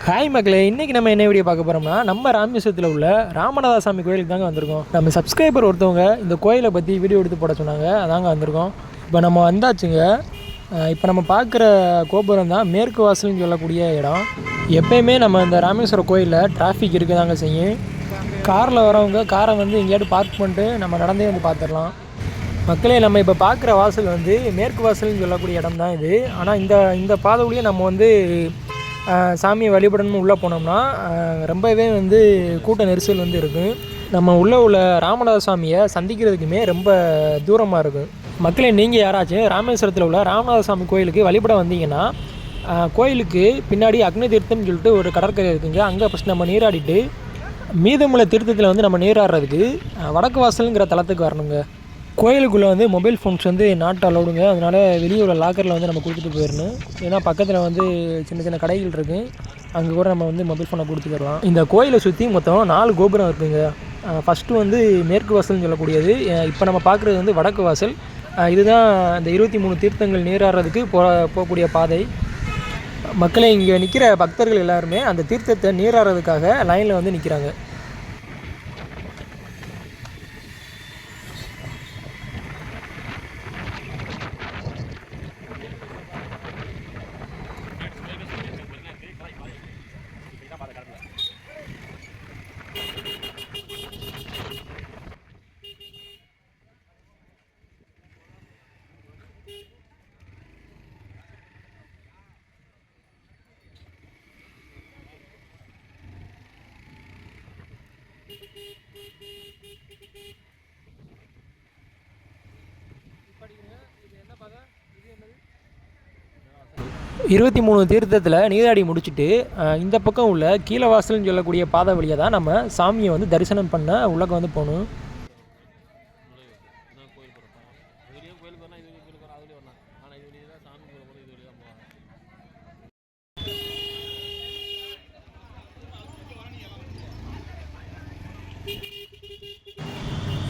Hi மக்களே, இன்றைக்கி நம்ம என்ன வீடியோ பார்க்க போகிறோம்னா நம்ம ராமேஸ்வரத்தில் உள்ள ராமநாத சாமி கோயிலுக்கு தாங்க வந்திருக்கோம். நம்ம சப்ஸ்கிரைபர் ஒருத்தவங்க இந்த கோயிலை பற்றி வீடியோ எடுத்து போட சொன்னாங்க, அதாங்க வந்திருக்கோம். இப்போ நம்ம வந்தாச்சுங்க. இப்போ நம்ம பார்க்குற கோபுரம் தான் மேற்கு வாசல்னு சொல்லக்கூடிய இடம். எப்பயுமே நம்ம இந்த ராமேஸ்வரம் கோயிலில் டிராஃபிக் இருக்க தாங்க செய்யும். காரில் வரவங்க காரை வந்து எங்கேயாவது பார்க் பண்ணிட்டு நம்ம நடந்தே வந்து பார்த்துடலாம். மக்களே, நம்ம இப்போ பார்க்குற வாசல் வந்து மேற்கு வாசல்னு சொல்லக்கூடிய இடம் தான் இது. ஆனால் இந்த பாதை வழியே நம்ம வந்து சாமியை வழிபடணும்னு உள்ளே போனோம்னா ரொம்பவே வந்து கூட்ட நெரிசல் வந்து இருக்கும். நம்ம உள்ளே உள்ள ராமநாத சாமியை சந்திக்கிறதுக்குமே ரொம்ப தூரமாக இருக்கும். மக்களே, நீங்கள் யாராச்சும் ராமேஸ்வரத்தில் உள்ள ராமநாத சாமி கோயிலுக்கு வழிபட வந்தீங்கன்னா கோயிலுக்கு பின்னாடி அக்னி தீர்த்தம்னு சொல்லிட்டு ஒரு கடற்கரை இருக்குங்க. அங்கே ஃபஸ்ட் நம்ம நீராடிட்டு மீதமுள்ள தீர்த்தத்தில் வந்து நம்ம நீராடுறதுக்கு வடக்கு வாசலுங்கிற தளத்துக்கு வரணுங்க. கோயிலுக்குள்ளே வந்து மொபைல் ஃபோன்ஸ் வந்து நாட் அலௌடுங்க. அதனால் வெளியே உள்ள லாக்கரில் வந்து நம்ம கொடுத்துட்டு போயிடணும். ஏன்னா பக்கத்தில் வந்து சின்ன சின்ன கடைகள் இருக்குது, அங்கே கூட நம்ம வந்து மொபைல் ஃபோனை கொடுத்துக்கலாம். இந்த கோயிலை சுற்றி மொத்தம் 4 கோபுரம் இருக்குதுங்க. ஃபஸ்ட்டு வந்து மேற்கு வாசல்னு சொல்லக்கூடியது. இப்போ நம்ம பார்க்குறது வந்து வடக்கு வாசல். இதுதான் இந்த 23 தீர்த்தங்கள் நீராடுறதுக்கு போகக்கூடிய பாதை. மக்களை இங்கே நிற்கிற பக்தர்கள் எல்லாருமே அந்த தீர்த்தத்தை நீராடுறதுக்காக லைனில் வந்து நிற்கிறாங்க. இது 23 தீர்த்தத்தில் நீராடி முடிச்சுட்டு இந்த பக்கம் உள்ள கீழே வாசல்னு சொல்லக்கூடிய பாதை வழியாக தான் நம்ம சாமியை வந்து தரிசனம் பண்ண உள்ளே வந்து போகணும்.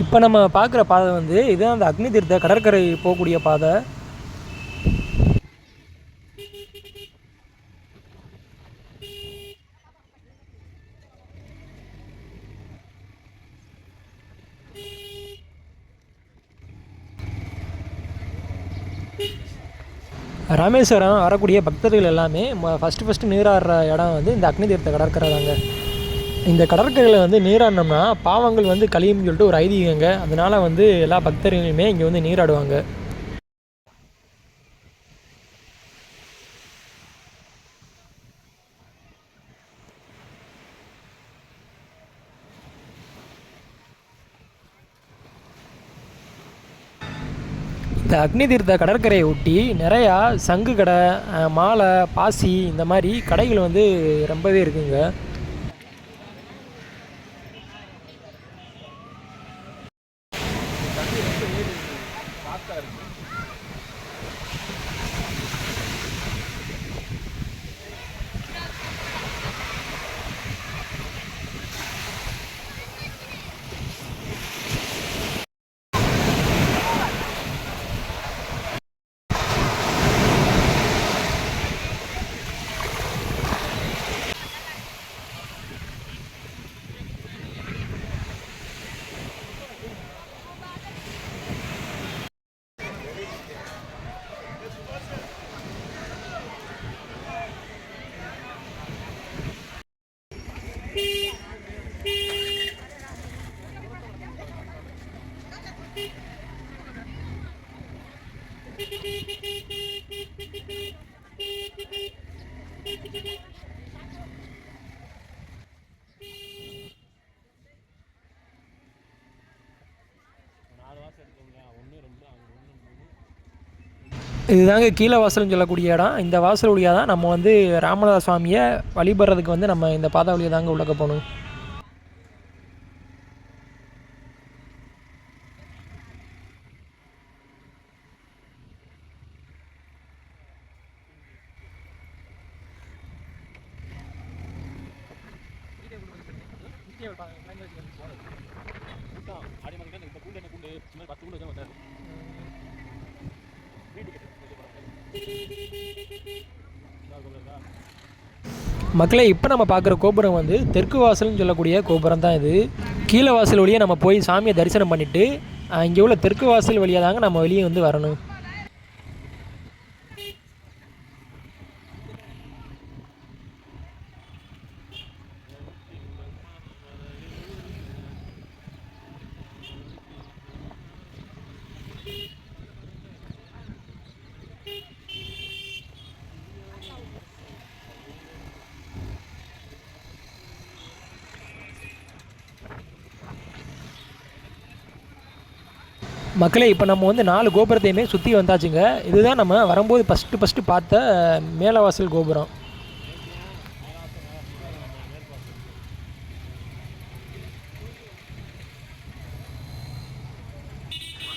இப்போ நம்ம பார்க்குற பாதை வந்து இதுதான் அந்த அக்னி தீர்த்த கடற்கரை போகக்கூடிய பாதை. ராமேஸ்வரம் வரக்கூடிய பக்தர்கள் எல்லாமே ஃபஸ்ட்டு நீராடுற இடம் வந்து இந்த அக்னி தீர்த்த கடற்கரை தாங்க. இந்த கடற்கரையில் வந்து நீராடினோம்னா பாவங்கள் வந்து கழியும்னு சொல்லிட்டு ஒரு ஐதீகங்க. அதனால் வந்து எல்லா பக்தர்களுமே இங்கே வந்து நீராடுவாங்க. இந்த அக்னி தீர்த்த கடற்கரையை ஒட்டி நிறையா சங்கு கடை, மாலை, பாசி இந்த மாதிரி கடைகள் வந்து ரொம்பவே இருக்குங்க. இதுதாங்க கீழே வாசல்னு சொல்லக்கூடிய இடம். இந்த வாசல் வழியாக தான் நம்ம வந்து ராமநாத சுவாமியை வழிபடுறதுக்கு வந்து நம்ம இந்த பாதை வழியாக தாங்க உள்ளக்க போகணும். மக்களே இப்போ நம்ம பார்க்குற கோபுரம் வந்து தெற்கு வாசல்னு சொல்லக்கூடிய கோபுரம் தான் இது. கீழே வாசல் வழியாக நம்ம போய் சாமியை தரிசனம் பண்ணிவிட்டு இங்கே உள்ள தெற்கு வாசல் வழியாக தாங்க நம்ம வெளியே வந்து வரணும். மக்களே இப்போ நம்ம வந்து 4 கோபுரத்தையுமே சுற்றி வந்தாச்சுங்க. இதுதான் நம்ம வரும்போது ஃபஸ்ட்டு பார்த்த மேலவாசல் கோபுரம்.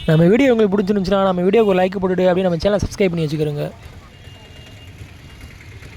நம்ம வீடியோ உங்களுக்கு பிடிச்சிருந்துச்சுன்னா நம்ம வீடியோக்கு லைக் போட்டுட்டு அப்படியே நம்ம சேனலை சப்ஸ்கிரைப் பண்ணி வச்சுக்கிறோங்க.